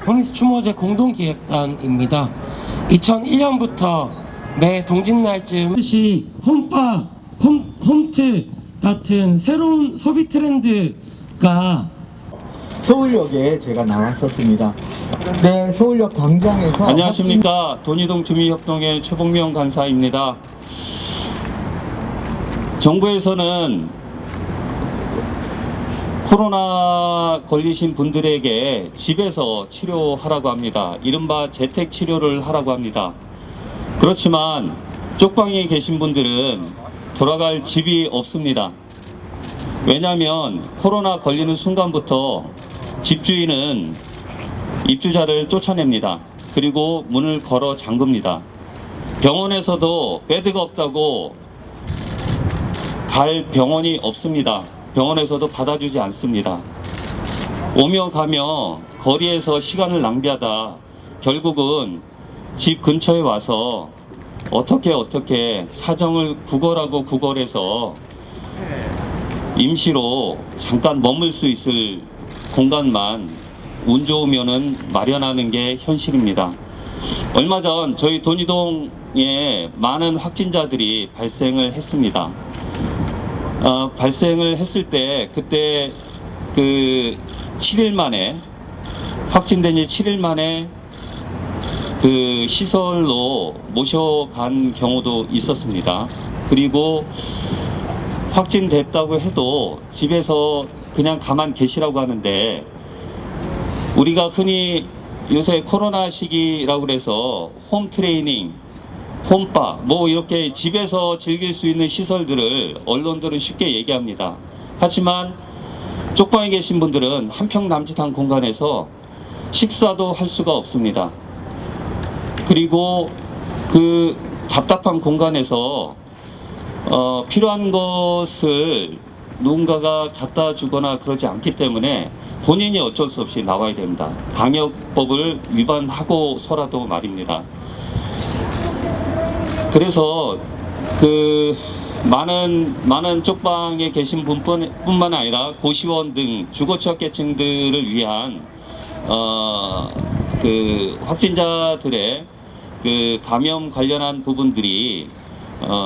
홈리스 추모제 공동기획단입니다. 2001년부터 매 동짓날쯤 홈바, 홈트 같은 새로운 소비 트렌드가 서울역에 제가 나왔었습니다. 네, 서울역 광장에서 안녕하십니까. 돈이동 주민협동의 최봉명 간사입니다. 정부에서는 코로나 걸리신 분들에게 집에서 치료하라고 합니다. 이른바 재택치료를 하라고 합니다. 그렇지만 쪽방에 계신 분들은 돌아갈 집이 없습니다. 왜냐하면 코로나 걸리는 순간부터 집주인은 입주자를 쫓아냅니다. 그리고 문을 걸어 잠급니다. 병원에서도 베드가 없다고 갈 병원이 없습니다. 병원에서도 받아주지 않습니다. 오며 가며 거리에서 시간을 낭비하다 결국은 집 근처에 와서 어떻게 사정을 구걸하고 구걸해서 임시로 잠깐 머물 수 있을 공간만 운 좋으면은 마련하는 게 현실입니다. 얼마 전 저희 돈이동에 많은 확진자들이 발생을 했습니다. 발생을 했을 때 그때 그 7일 만에 확진된 지 7일 만에 그 시설로 모셔간 경우도 있었습니다. 그리고 확진됐다고 해도 집에서 그냥 가만 계시라고 하는데, 우리가 흔히 요새 코로나 시기라고 그래서 홈 트레이닝, 홈바 뭐 이렇게 집에서 즐길 수 있는 시설들을 언론들은 쉽게 얘기합니다. 하지만 쪽방에 계신 분들은 한평 남짓한 공간에서 식사도 할 수가 없습니다. 그리고 그 답답한 공간에서 필요한 것을 누군가가 갖다 주거나 그러지 않기 때문에 본인이 어쩔 수 없이 나와야 됩니다. 방역법을 위반하고서라도 말입니다. 그래서 그 많은 쪽방에 계신 분뿐만 아니라 고시원 등 주거 취약계층들을 위한 그 확진자들의 그 감염 관련한 부분들이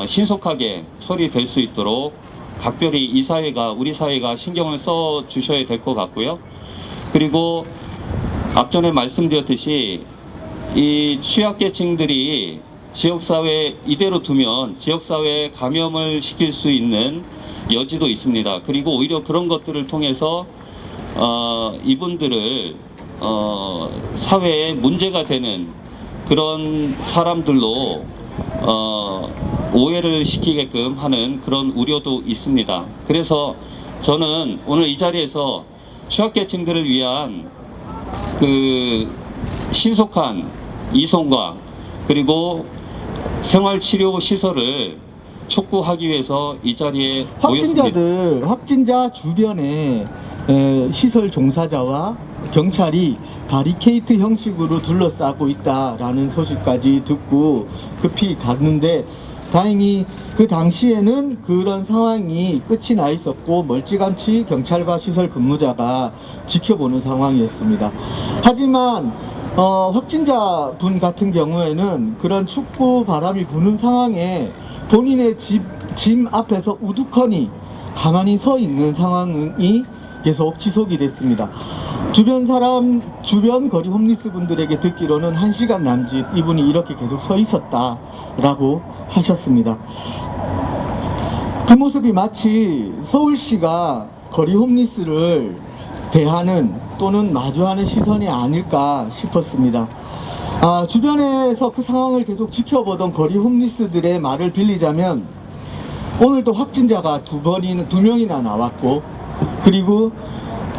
신속하게 처리될 수 있도록 각별히 우리 사회가 신경을 써 주셔야 될 것 같고요. 그리고 앞전에 말씀드렸듯이 이 취약계층들이 지역사회 이대로 두면 지역사회에 감염을 시킬 수 있는 여지도 있습니다. 그리고 오히려 그런 것들을 통해서 이분들을 사회에 문제가 되는 그런 사람들로 오해를 시키게끔 하는 그런 우려도 있습니다. 그래서 저는 오늘 이 자리에서 취약계층들을 위한 그 신속한 이송과 그리고 생활치료 시설을 촉구하기 위해서 이 자리에 모였습니다. 확진자 주변에 시설 종사자와 경찰이 바리케이트 형식으로 둘러싸고 있다라는 소식까지 듣고 급히 갔는데, 다행히 그 당시에는 그런 상황이 끝이 나 있었고 멀찌감치 경찰과 시설 근무자가 지켜보는 상황이었습니다. 하지만 확진자 분 같은 경우에는 그런 춥고 바람이 부는 상황에 본인의 짐 앞에서 우두커니 가만히 서 있는 상황이 계속 지속이 됐습니다. 주변 거리 홈리스 분들에게 듣기로는 1시간 남짓 이분이 이렇게 계속 서 있었다라고 하셨습니다. 그 모습이 마치 서울시가 거리 홈리스를 대하는 또는 마주하는 시선이 아닐까 싶었습니다. 주변에서 그 상황을 계속 지켜보던 거리 홈리스들의 말을 빌리자면, 오늘도 확진자가 두 명이나 나왔고, 그리고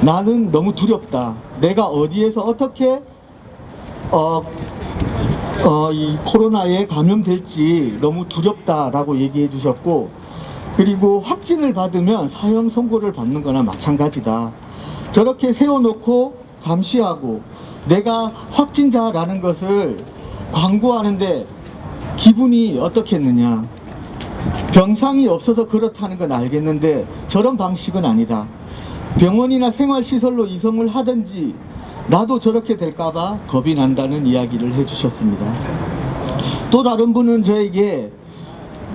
나는 너무 두렵다. 내가 어디에서 어떻게 이 코로나에 감염될지 너무 두렵다라고 얘기해 주셨고, 그리고 확진을 받으면 사형 선고를 받는 거나 마찬가지다. 저렇게 세워놓고 감시하고 내가 확진자라는 것을 광고하는데 기분이 어떻겠느냐. 병상이 없어서 그렇다는 건 알겠는데 저런 방식은 아니다. 병원이나 생활시설로 이송을 하든지 나도 저렇게 될까봐 겁이 난다는 이야기를 해주셨습니다. 또 다른 분은 저에게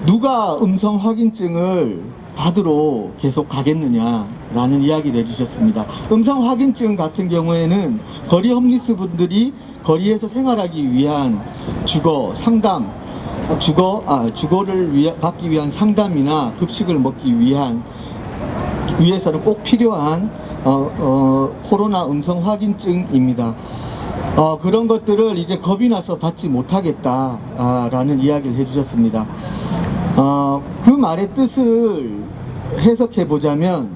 누가 음성 확인증을 받으러 계속 가겠느냐라는 이야기를 해주셨습니다. 음성 확인증 같은 경우에는 거리 홈리스 분들이 거리에서 생활하기 위한 주거를 받기 위한 상담이나 급식을 먹기 위해서는 꼭 필요한 코로나 음성 확인증입니다. 그런 것들을 이제 겁이 나서 받지 못하겠다라는 이야기를 해주셨습니다. 그 말의 뜻을 해석해 보자면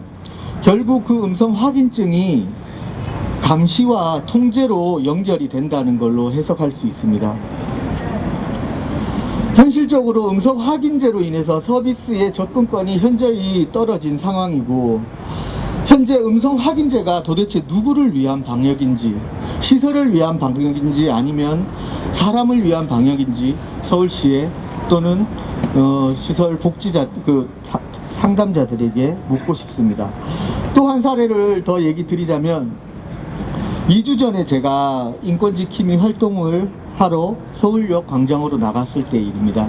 결국 그 음성 확인증이 감시와 통제로 연결이 된다는 걸로 해석할 수 있습니다. 현실적으로 음성 확인제로 인해서 서비스의 접근권이 현저히 떨어진 상황이고, 현재 음성 확인제가 도대체 누구를 위한 방역인지, 시설을 위한 방역인지 아니면 사람을 위한 방역인지 서울시에 또는 시설 복지자 상담자들에게 묻고 싶습니다. 또 한 사례를 더 얘기 드리자면 2주 전에 제가 인권지킴이 활동을 하러 서울역 광장으로 나갔을 때 일입니다.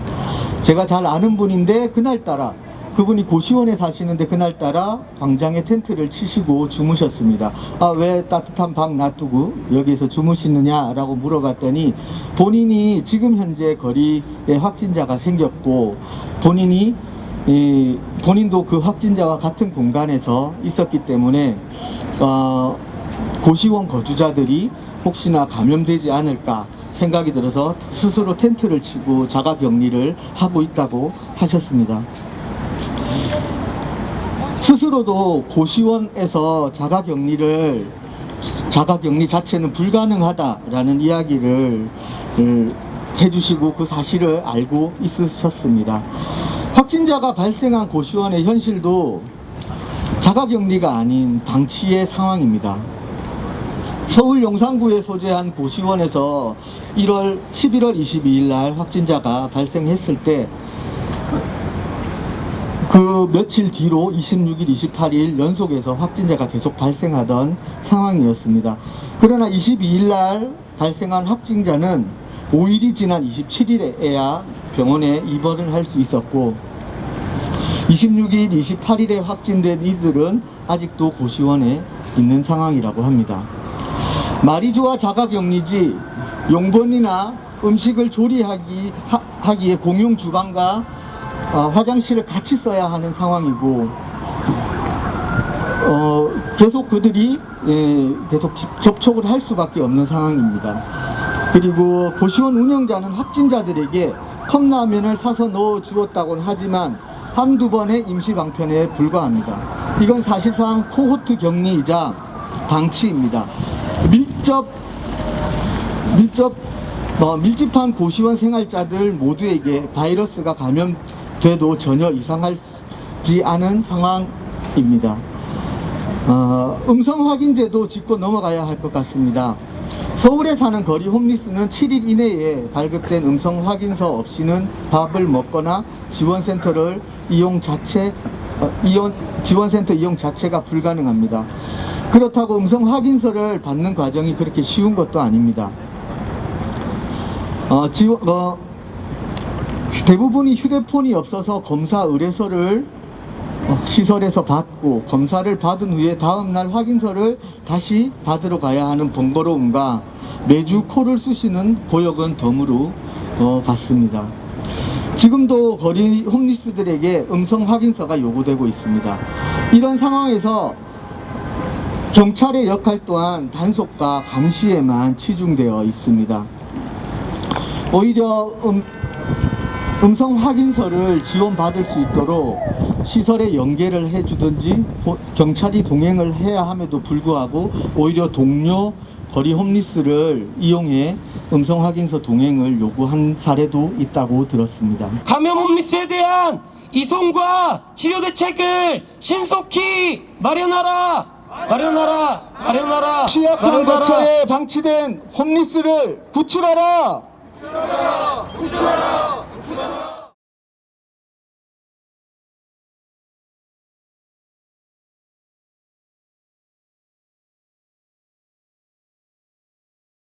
제가 잘 아는 분인데 그날따라 그분이 고시원에 사시는데 그날따라 광장에 텐트를 치시고 주무셨습니다. 왜 따뜻한 방 놔두고 여기서 주무시느냐라고 물어봤더니 본인이 지금 현재 거리에 확진자가 생겼고 본인도 그 확진자와 같은 공간에서 있었기 때문에 고시원 거주자들이 혹시나 감염되지 않을까 생각이 들어서 스스로 텐트를 치고 자가 격리를 하고 있다고 하셨습니다. 스스로도 고시원에서 자가 격리 자체는 불가능하다라는 이야기를 해주시고 그 사실을 알고 있으셨습니다. 확진자가 발생한 고시원의 현실도 자가 격리가 아닌 방치의 상황입니다. 서울 용산구에 소재한 고시원에서 11월 22일 날 확진자가 발생했을 때 그 며칠 뒤로 26일, 28일 연속해서 확진자가 계속 발생하던 상황이었습니다. 그러나 22일 날 발생한 확진자는 5일이 지난 27일에야 병원에 입원을 할 수 있었고 26일, 28일에 확진된 이들은 아직도 고시원에 있는 상황이라고 합니다. 말이 좋아 자가격리지 용번이나 음식을 조리하기에 공용 주방과 화장실을 같이 써야 하는 상황이고 계속 그들이 계속 접촉을 할 수밖에 없는 상황입니다. 그리고 고시원 운영자는 확진자들에게 컵라면을 사서 넣어 주었다고는 하지만 한두 번의 임시 방편에 불과합니다. 이건 사실상 코호트 격리이자 방치입니다. 밀집한 고시원 생활자들 모두에게 바이러스가 감염돼도 전혀 이상하지 않은 상황입니다. 음성 확인제도 짚고 넘어가야 할 것 같습니다. 서울에 사는 거리 홈리스는 7일 이내에 발급된 음성 확인서 없이는 밥을 먹거나 지원센터 이용 자체가 불가능합니다. 그렇다고 음성 확인서를 받는 과정이 그렇게 쉬운 것도 아닙니다. 대부분이 휴대폰이 없어서 검사 의뢰서를 시설에서 받고 검사를 받은 후에 다음날 확인서를 다시 받으러 가야 하는 번거로움과 매주 코를 쑤시는 고역은 덤으로 받습니다. 지금도 거리 홈리스들에게 음성 확인서가 요구되고 있습니다. 이런 상황에서 경찰의 역할 또한 단속과 감시에만 치중되어 있습니다. 오히려 음성 확인서를 지원받을 수 있도록 시설에 연계를 해주든지 경찰이 동행을 해야 함에도 불구하고 오히려 동료 거리 홈리스를 이용해 음성 확인서 동행을 요구한 사례도 있다고 들었습니다. 감염 홈리스에 대한 이송과 치료 대책을 신속히 마련하라. 취약한 거처에 방치된 홈리스를 구출하라.